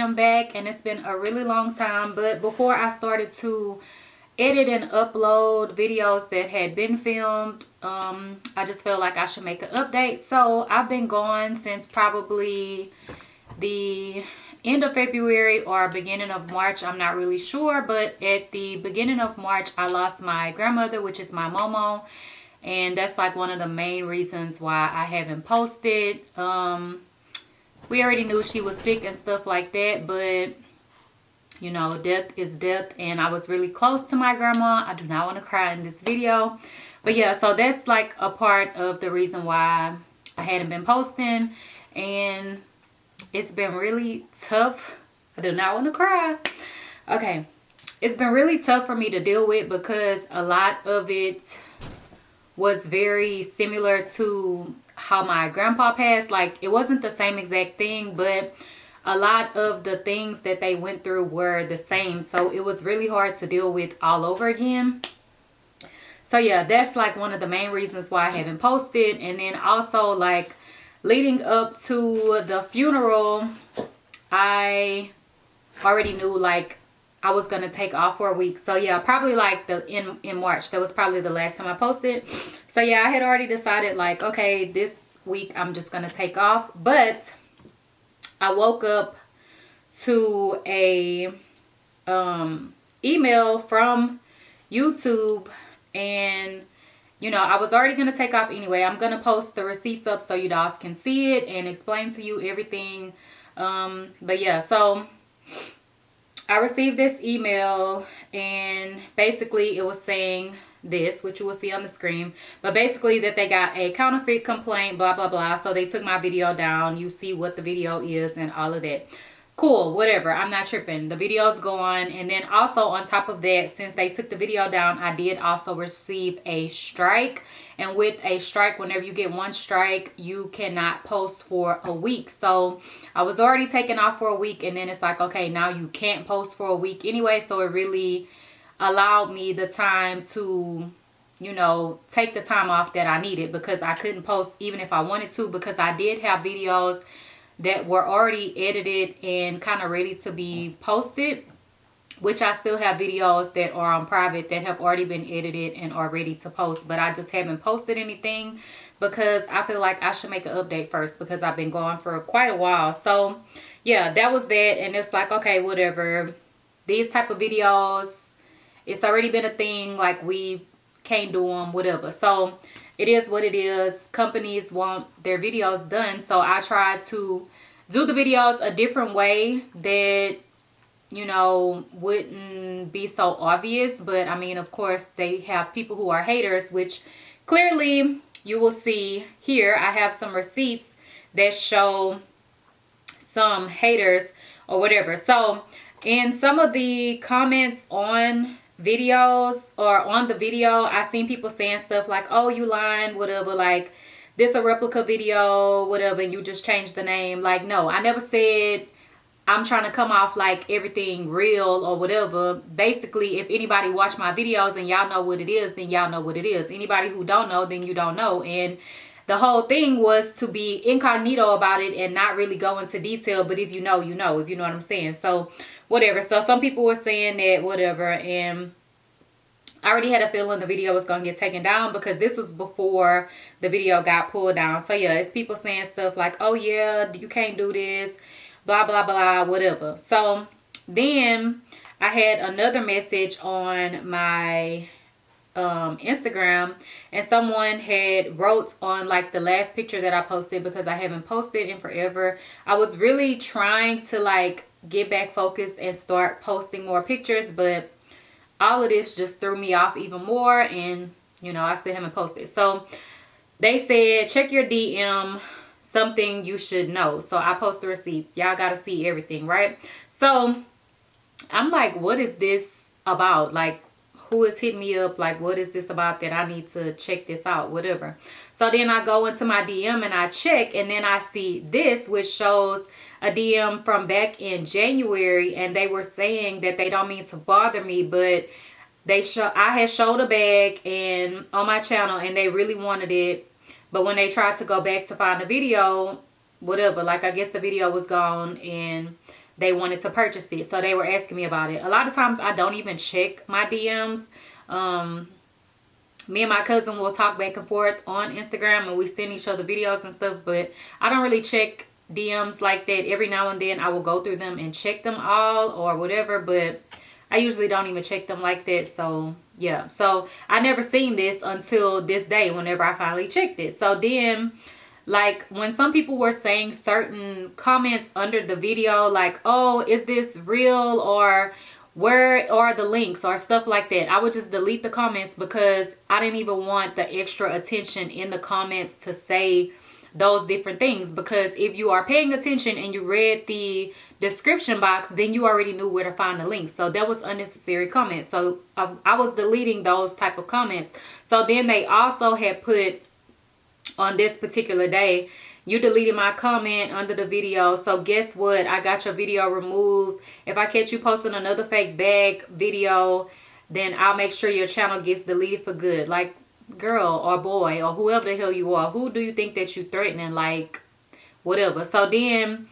am back, and it's been a really long time. But before I started to edit and upload videos that had been filmed, I just felt like I should make an update. So I've been gone since probably the end of February or beginning of March. I'm not really sure, but at the beginning of March I lost my grandmother, which is my Momo, and that's like one of the main reasons why I haven't posted. We already knew she was sick and stuff like that, but you know, death is death, and I was really close to my grandma. I do not want to cry in this video, but yeah, so that's like a part of the reason why I hadn't been posting, and it's been really tough. I do not want to cry. Okay, it's been really tough for me to deal with because a lot of it was very similar to how my grandpa passed. Like, it wasn't the same exact thing, but a lot of the things that they went through were the same. So it was really hard to deal with all over again. So yeah, that's like one of the main reasons why I haven't posted. And then also, like, leading up to the funeral, I already knew like I was gonna take off for a week. So yeah, probably like in March, that was probably the last time I posted. So yeah, I had already decided like, okay, this week I'm just gonna take off. But I woke up to a email from YouTube, and you know, I was already going to take off anyway. I'm going to post the receipts up so you guys can see it and explain to you everything. But yeah, so I received this email, and basically it was saying this, which you will see on the screen. But basically that they got a counterfeit complaint, blah, blah, blah. So they took my video down. You see what the video is and all of that. Cool, whatever, I'm not tripping. The video's gone. And then also on top of that, since they took the video down, I did also receive a strike. And with a strike, whenever you get one strike, you cannot post for a week. So I was already taken off for a week, and then it's like, okay, now you can't post for a week anyway. So it really allowed me the time to, you know, take the time off that I needed, because I couldn't post even if I wanted to, because I did have videos that were already edited and kind of ready to be posted, which I still have videos that are on private that have already been edited and are ready to post, but I just haven't posted anything because I feel like I should make an update first, because I've been gone for quite a while. So yeah, that was that. And it's like, okay, whatever, these type of videos, it's already been a thing, like we can't do them, whatever. So it is what it is. Companies want their videos done, so I try to do the videos a different way that, you know, wouldn't be so obvious. But I mean, of course, they have people who are haters, which clearly you will see here. I have some receipts that show some haters or whatever. So in some of the comments on videos or on the video, I seen people saying stuff like, oh, you lying, whatever, like this a replica video, whatever, and you just changed the name. Like, no, I never said I'm trying to come off like everything real or whatever. Basically, if anybody watch my videos and y'all know what it is, then y'all know what it is. Anybody who don't know, then you don't know. And the whole thing was to be incognito about it and not really go into detail. But if you know, you know, if you know what I'm saying. So whatever. So some people were saying that, whatever, and I already had a feeling the video was going to get taken down, because this was before the video got pulled down. So yeah, it's people saying stuff like, oh yeah, you can't do this, blah, blah, blah, whatever. So then I had another message on my Instagram, and someone had wrote on like the last picture that I posted, because I haven't posted in forever. I was really trying to like get back focused and start posting more pictures, but all of this just threw me off even more, and you know, I still haven't posted. So they said, check your DM, something you should know. So I post the receipts. Y'all gotta see everything, right? So I'm like, what is this about? Like, who is hitting me up? Like, what is this about that I need to check this out, whatever. So then I go into my DM and I check, and then I see this, which shows a DM from back in January, and they were saying that they don't mean to bother me, but I had showed a bag and on my channel, and they really wanted it. But when they tried to go back to find the video, whatever, like I guess the video was gone, and they wanted to purchase it. So they were asking me about it. A lot of times I don't even check my DMs. Me and my cousin will talk back and forth on Instagram, and we send each other videos and stuff, but I don't really check DMs like that. Every now and then I will go through them and check them all or whatever, but I usually don't even check them like that. So yeah, so I never seen this until this day whenever I finally checked it. So then, like, when some people were saying certain comments under the video, like, oh, is this real, or where are the links, or stuff like that, I would just delete the comments, because I didn't even want the extra attention in the comments to say those different things. Because if you are paying attention and you read the description box, then you already knew where to find the links. So that was unnecessary comments. So I was deleting those type of comments. So then they also had put on this particular day, you deleted my comment under the video, so guess what, I got your video removed. If I catch you posting another fake bag video, then I'll make sure your channel gets deleted for good. Like, girl or boy or whoever the hell you are, who do you think that you threatening? Like, whatever. So then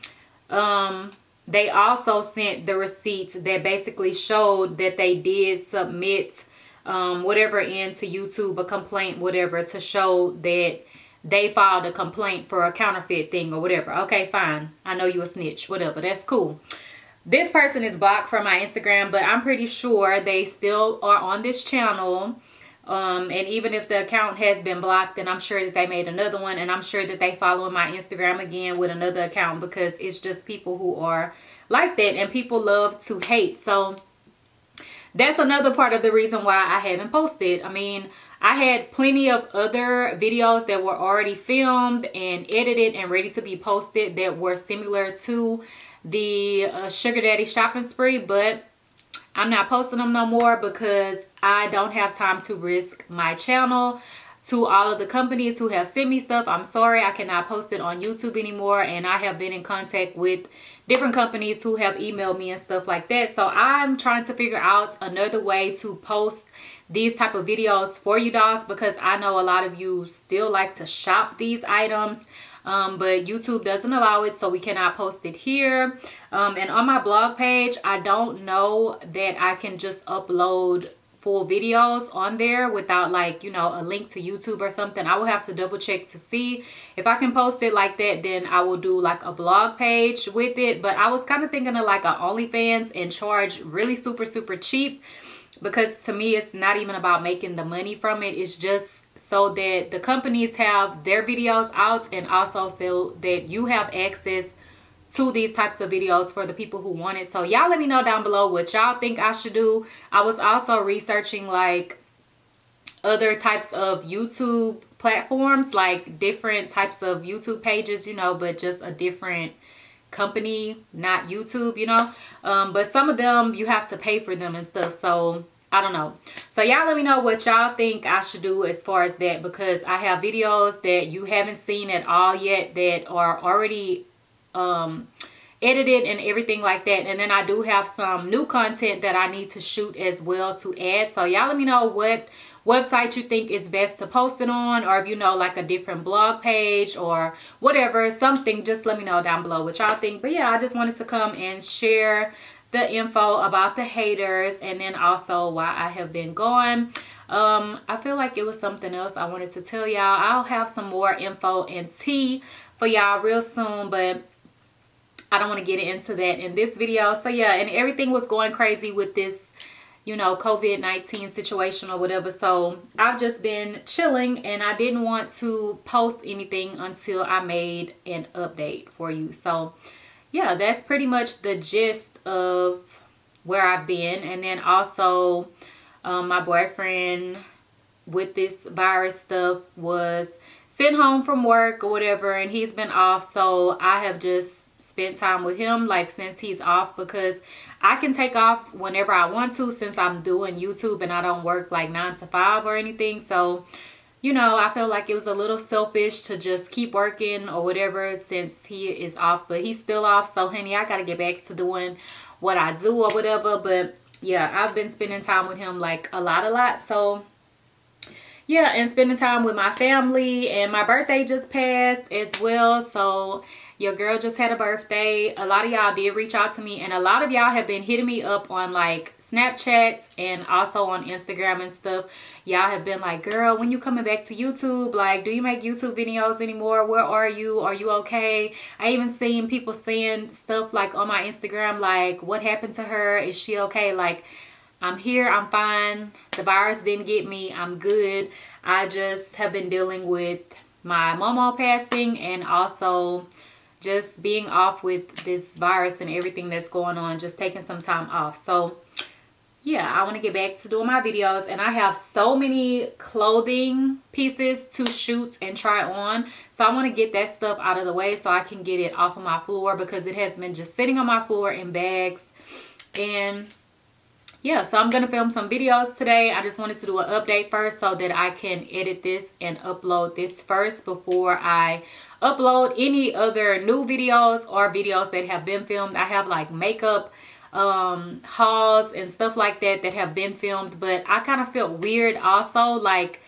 they also sent the receipts that basically showed that they did submit whatever into YouTube, a complaint, whatever, to show that they filed a complaint for a counterfeit thing or whatever. Okay, fine. I know you a snitch. Whatever. That's cool. This person is blocked from my Instagram, but I'm pretty sure they still are on this channel. And even if the account has been blocked, then I'm sure that they made another one. And I'm sure that they follow my Instagram again with another account, because it's just people who are like that. And people love to hate. So that's another part of the reason why I haven't posted. I mean, I had plenty of other videos that were already filmed and edited and ready to be posted that were similar to the sugar daddy shopping spree, but I'm not posting them no more because I don't have time to risk my channel. To all of the companies who have sent me stuff, I'm sorry, I cannot post it on YouTube anymore, and I have been in contact with different companies who have emailed me and stuff like that. So I'm trying to figure out another way to post these type of videos for you guys, because I know a lot of you still like to shop these items, but YouTube doesn't allow it, so we cannot post it here. And on my blog page, I don't know that I can just upload full videos on there without, like, you know, a link to YouTube or something. I will have to double check to see if I can post it like that. Then I will do like a blog page with it. But I was kind of thinking of like a OnlyFans and charge really super cheap, because to me it's not even about making the money from it. It's just so that the companies have their videos out, and also so that you have access to these types of videos for the people who want it. So y'all let me know down below what y'all think I should do. I was also researching like other types of YouTube platforms, like different types of YouTube pages, you know, but just a different company, not YouTube, you know. But some of them you have to pay for them and stuff, so I don't know. So y'all let me know what y'all think I should do as far as that, because I have videos that you haven't seen at all yet that are already edited and everything like that, and then I do have some new content that I need to shoot as well to add. So y'all let me know what website you think is best to post it on, or if you know like a different blog page or whatever, something, just let me know down below what y'all think. But yeah, I just wanted to come and share the info about the haters, and then also why I have been gone. I feel like it was something else I wanted to tell y'all. I'll have some more info and tea for y'all real soon, but I don't want to get into that in this video. So yeah, and everything was going crazy with this, you know, COVID-19 situation or whatever. So I've just been chilling, and I didn't want to post anything until I made an update for you. So yeah, that's pretty much the gist of where I've been. And then also my boyfriend with this virus stuff was sent home from work or whatever, and he's been off. So I have just spent time with him, like, since he's off, because I can take off whenever I want to, since I'm doing YouTube and I don't work like 9 to 5 or anything. So, you know, I feel like it was a little selfish to just keep working or whatever since he is off, but he's still off. So honey, I gotta get back to doing what I do or whatever. But yeah, I've been spending time with him like a lot. So yeah, and spending time with my family, and my birthday just passed as well. So Your girl just had a birthday. A lot of y'all did reach out to me, and a lot of y'all have been hitting me up on like Snapchat and also on Instagram and stuff. Y'all have been like, girl, when you coming back to YouTube? Like, do you make YouTube videos anymore? Where are you? Are you okay? I even seen people saying stuff like on my Instagram, like, what happened to her? Is she okay? Like, I'm here, I'm fine. The virus didn't get me, I'm good. I just have been dealing with my mama passing and also just being off with this virus and everything that's going on, just taking some time off. So yeah, I want to get back to doing my videos, and I have so many clothing pieces to shoot and try on. So I want to get that stuff out of the way so I can get it off of my floor, because it has been just sitting on my floor in bags. And yeah, so I'm gonna film some videos today. I just wanted to do an update first so that I can edit this and upload this first before I upload any other new videos or videos that have been filmed. I have like makeup hauls and stuff like that that have been filmed, but I kind of felt weird also like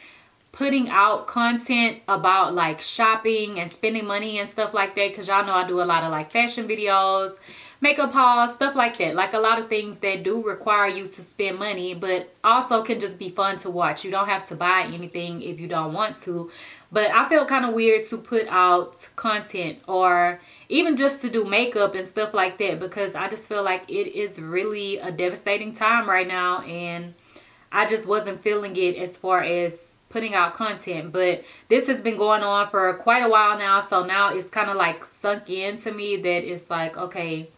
putting out content about like shopping and spending money and stuff like that, because y'all know I do a lot of like fashion videos, makeup hauls, stuff like that. Like a lot of things that do require you to spend money, but also can just be fun to watch. You don't have to buy anything if you don't want to. But I feel kind of weird to put out content or even just to do makeup and stuff like that, because I just feel like it is really a devastating time right now, and I just wasn't feeling it as far as putting out content. But this has been going on for quite a while now, so now it's kind of like sunk into me that it's like, okay,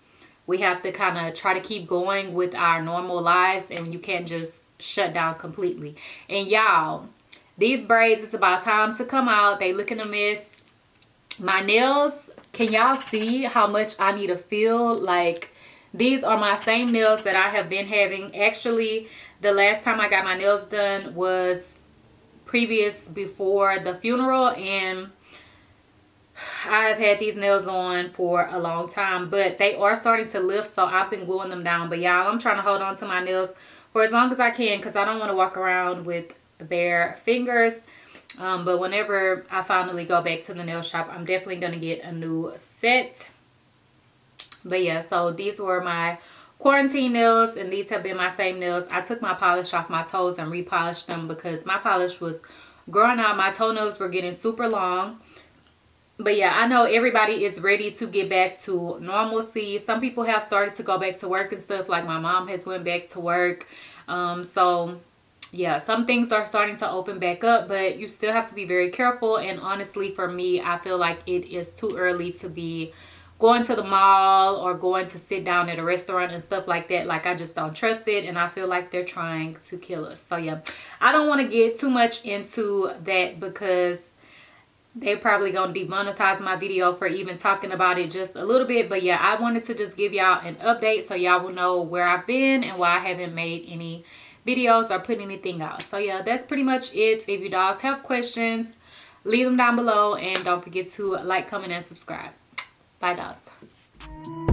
we have to kind of try to keep going with our normal lives, and you can't just shut down completely. And y'all, these braids, it's about time to come out. They looking a mess. My nails, can y'all see how much I need to feel? Like, these are my same nails that I have been having. Actually, the last time I got my nails done was before the funeral, and I've had these nails on for a long time, but they are starting to lift, so I've been gluing them down. But y'all, I'm trying to hold on to my nails for as long as I can, because I don't want to walk around with bare fingers. But whenever I finally go back to the nail shop, I'm definitely going to get a new set. But yeah, so these were my quarantine nails, and these have been my same nails. I took my polish off my toes and repolished them because my polish was growing out. My toenails were getting super long. But yeah, I know everybody is ready to get back to normalcy. Some people have started to go back to work and stuff. Like my mom has went back to work. So yeah, some things are starting to open back up, but you still have to be very careful. And honestly, for me, I feel like it is too early to be going to the mall or going to sit down at a restaurant and stuff like that. Like, I just don't trust it, and I feel like they're trying to kill us. So yeah, I don't want to get too much into that, because they're probably gonna demonetize my video for even talking about it just a little bit. But yeah, I wanted to just give y'all an update so y'all will know where I've been and why I haven't made any videos or put anything out. So yeah, that's pretty much it. If you dolls have questions, leave them down below, and don't forget to like, comment, and subscribe. Bye, dolls.